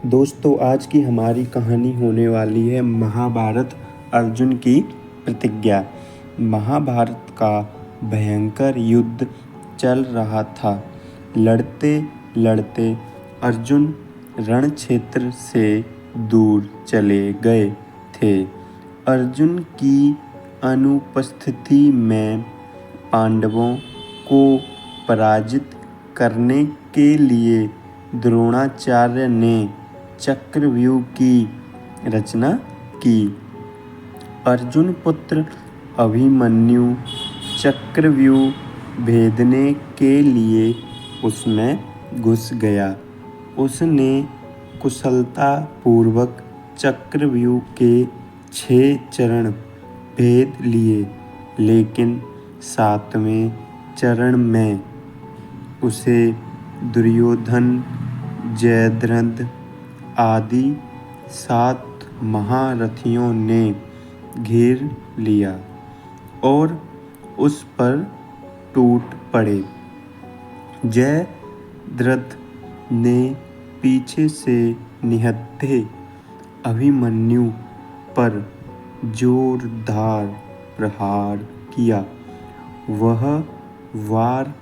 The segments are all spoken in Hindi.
दोस्तों आज की हमारी कहानी होने वाली है महाभारत अर्जुन की प्रतिज्ञा। महाभारत का भयंकर युद्ध चल रहा था। लड़ते लड़ते अर्जुन रण क्षेत्र से दूर चले गए थे। अर्जुन की अनुपस्थिति में पांडवों को पराजित करने के लिए द्रोणाचार्य ने चक्रव्यूह की रचना की। अर्जुन पुत्र अभिमन्यु चक्रव्यूह भेदने के लिए उसमें घुस गया। उसने कुशलतापूर्वक चक्रव्यूह के 6 चरण भेद लिए, लेकिन 7वें चरण में उसे दुर्योधन, जयद्रथ आदि 7 महारथियों ने घेर लिया और उस पर टूट पड़े। जयद्रथ ने पीछे से निहत्थे अभिमन्यु पर जोरदार प्रहार किया। वह वार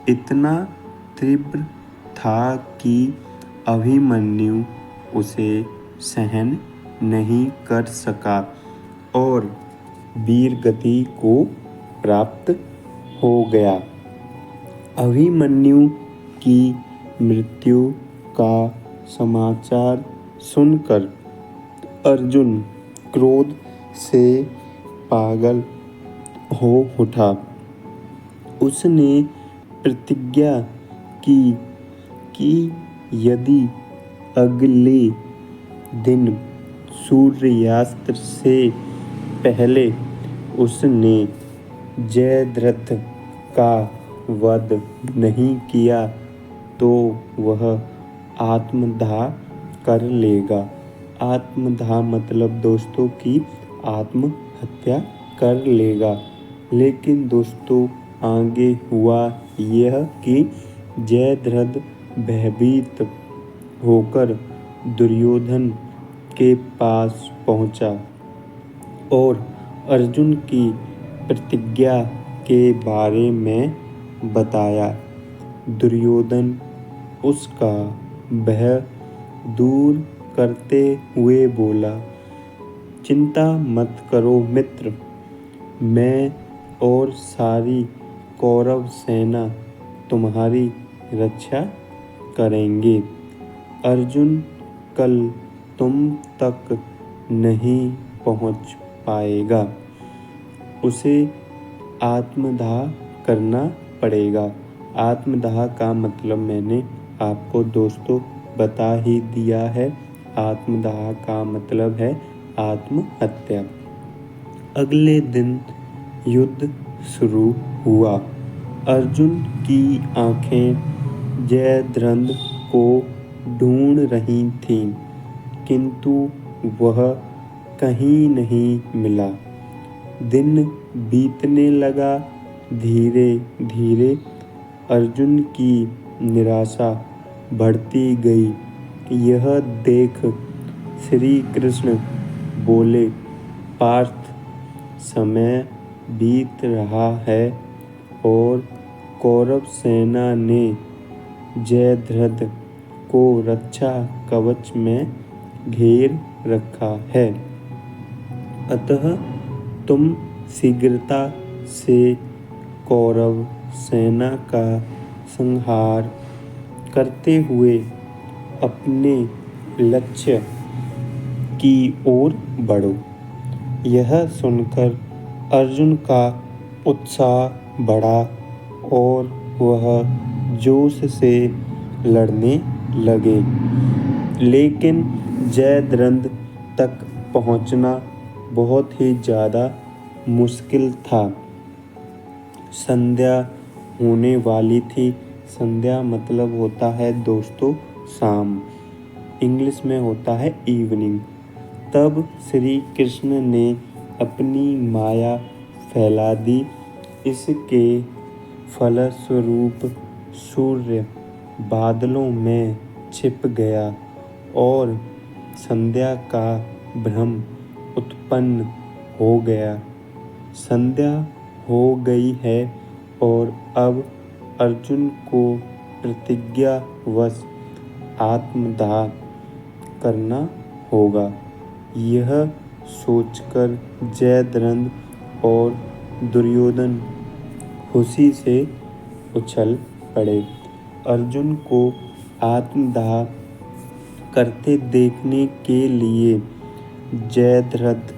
इतना तीव्र था कि अभिमन्यु उसे सहन नहीं कर सका और वीरगति को प्राप्त हो गया। अभिमन्यु की मृत्यु का समाचार सुनकर अर्जुन क्रोध से पागल हो उठा। उसने प्रतिज्ञा की कि यदि अगले दिन सूर्यास्त से पहले उसने जयद्रथ का वध नहीं किया तो वह आत्मदाह कर लेगा। आत्मदाह मतलब दोस्तों की आत्महत्या कर लेगा। लेकिन दोस्तों आगे हुआ यह कि जयद्रथ भयभीत होकर दुर्योधन के पास पहुंचा और अर्जुन की प्रतिज्ञा के बारे में बताया। दुर्योधन उसका भय दूर करते हुए बोला, चिंता मत करो मित्र, मैं और सारी कौरव सेना तुम्हारी रक्षा करेंगे। अर्जुन कल तुम तक नहीं पहुंच पाएगा, उसे आत्मदाह करना पड़ेगा। आत्मदाह का मतलब मैंने आपको दोस्तों बता ही दिया है। आत्मदाह का मतलब है आत्महत्या। अगले दिन युद्ध शुरू हुआ। अर्जुन की आंखें जयद्रथ को ढूंढ रही थीं, किंतु वह कहीं नहीं मिला। दिन बीतने लगा। धीरे धीरे अर्जुन की निराशा बढ़ती गई। यह देख श्री कृष्ण बोले, पार्थ, समय बीत रहा है और कौरव सेना ने जयद्रथ को रक्षा कवच में घेर रखा है। अतः तुम शीघ्रता से कौरव सेना का संहार करते हुए अपने लक्ष्य की ओर बढ़ो। यह सुनकर अर्जुन का उत्साह बढ़ा और वह जोश से लड़ने लगे। लेकिन जयद्रथ तक पहुंचना बहुत ही ज़्यादा मुश्किल था। संध्या होने वाली थी। संध्या मतलब होता है दोस्तों शाम, इंग्लिश में होता है इवनिंग। तब श्री कृष्ण ने अपनी माया फैला दी। इसके फलस्वरूप सूर्य बादलों में छिप गया और संध्या का भ्रम उत्पन्न हो गया। संध्या हो गई है और अब अर्जुन को प्रतिज्ञावश आत्मदाह करना होगा। यह सोचकर जयद्रथ और दुर्योधन खुशी से उछल पड़े। अर्जुन को आत्मदाह करते देखने के लिए जयद्रथ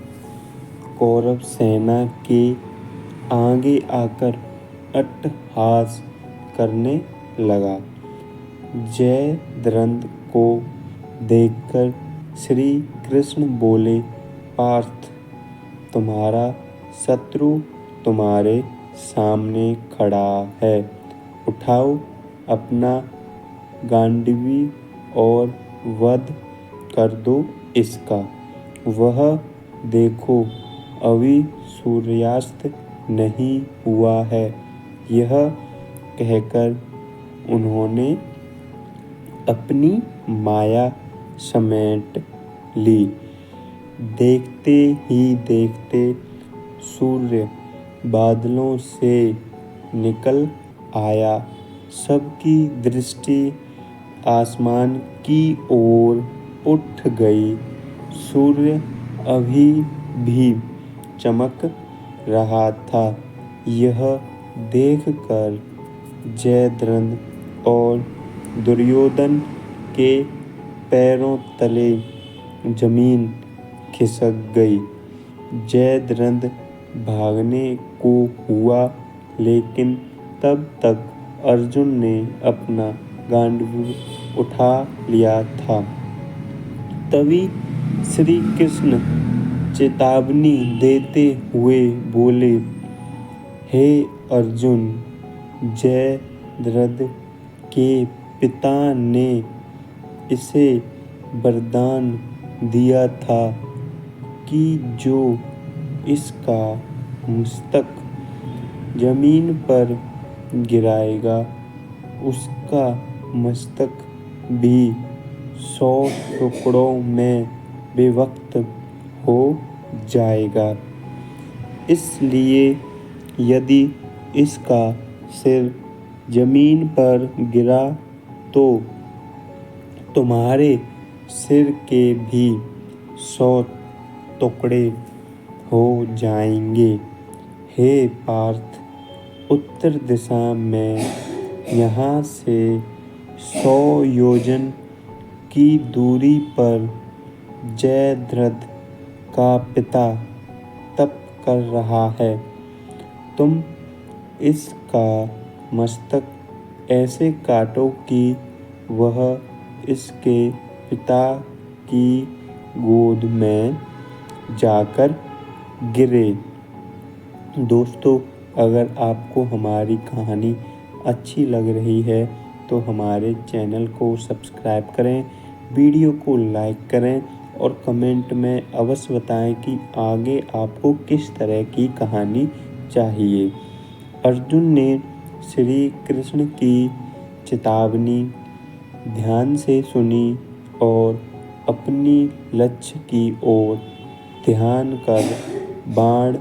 कौरव सेना के आगे आकर अट्टहास करने लगा। जयद्रथ को देखकर श्री कृष्ण बोले, पार्थ, तुम्हारा शत्रु तुम्हारे सामने खड़ा है। उठाओ अपना गांडीव और वध कर दो इसका। वह देखो अभी सूर्यास्त नहीं हुआ है। यह कहकर उन्होंने अपनी माया समेट ली। देखते ही देखते सूर्य बादलों से निकल आया। सबकी दृष्टि आसमान की ओर उठ गई। सूर्य अभी भी चमक रहा था। यह देखकर जयद्रथ और दुर्योधन के पैरों तले जमीन खिसक गई। जयद्रथ भागने को हुआ, लेकिन तब तक अर्जुन ने अपना गांडीव उठा लिया था। तभी श्री कृष्ण चेतावनी देते हुए बोले, हे अर्जुन, जयद्रथ के पिता ने इसे वरदान दिया था कि जो इसका मस्तक जमीन पर गिराएगा, उसका मस्तक भी 100 टुकड़ों में विभक्त हो जाएगा। इसलिए यदि इसका सिर जमीन पर गिरा तो तुम्हारे सिर के भी 100 टुकड़े हो जाएंगे। हे पार्थ, उत्तर दिशा में यहाँ से 100 योजन की दूरी पर जयद्रथ का पिता तप कर रहा है। तुम इसका मस्तक ऐसे काटो कि वह इसके पिता की गोद में जाकर गिरे। दोस्तों, अगर आपको हमारी कहानी अच्छी लग रही है तो हमारे चैनल को सब्सक्राइब करें, वीडियो को लाइक करें और कमेंट में अवश्य बताएं कि आगे आपको किस तरह की कहानी चाहिए। अर्जुन ने श्री कृष्ण की चेतावनी ध्यान से सुनी और अपनी लक्ष्य की ओर ध्यान कर बाण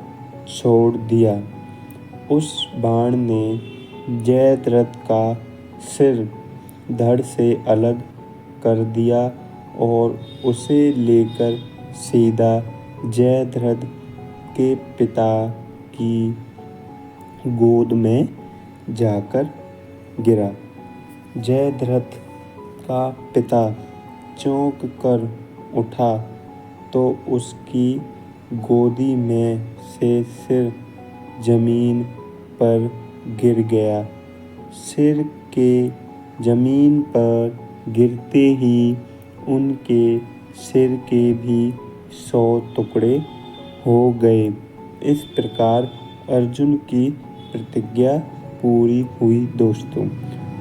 छोड़ दिया। उस बाण ने जयद्रथ का सिर धड़ से अलग कर दिया और उसे लेकर सीधा जयद्रथ के पिता की गोद में जाकर गिरा। जयद्रथ का पिता चौंक कर उठा तो उसकी गोदी में से सिर जमीन पर गिर गया। सिर के जमीन पर गिरते ही उनके सिर के भी 100 टुकड़े हो गए। इस प्रकार अर्जुन की प्रतिज्ञा पूरी हुई।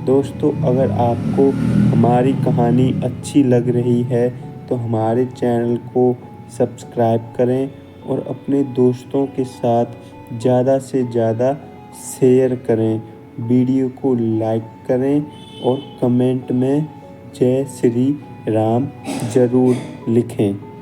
दोस्तों, अगर आपको हमारी कहानी अच्छी लग रही है तो हमारे चैनल को सब्सक्राइब करें और अपने दोस्तों के साथ ज़्यादा से ज़्यादा शेयर करें, वीडियो को लाइक करें और कमेंट में जय श्री राम जरूर लिखें।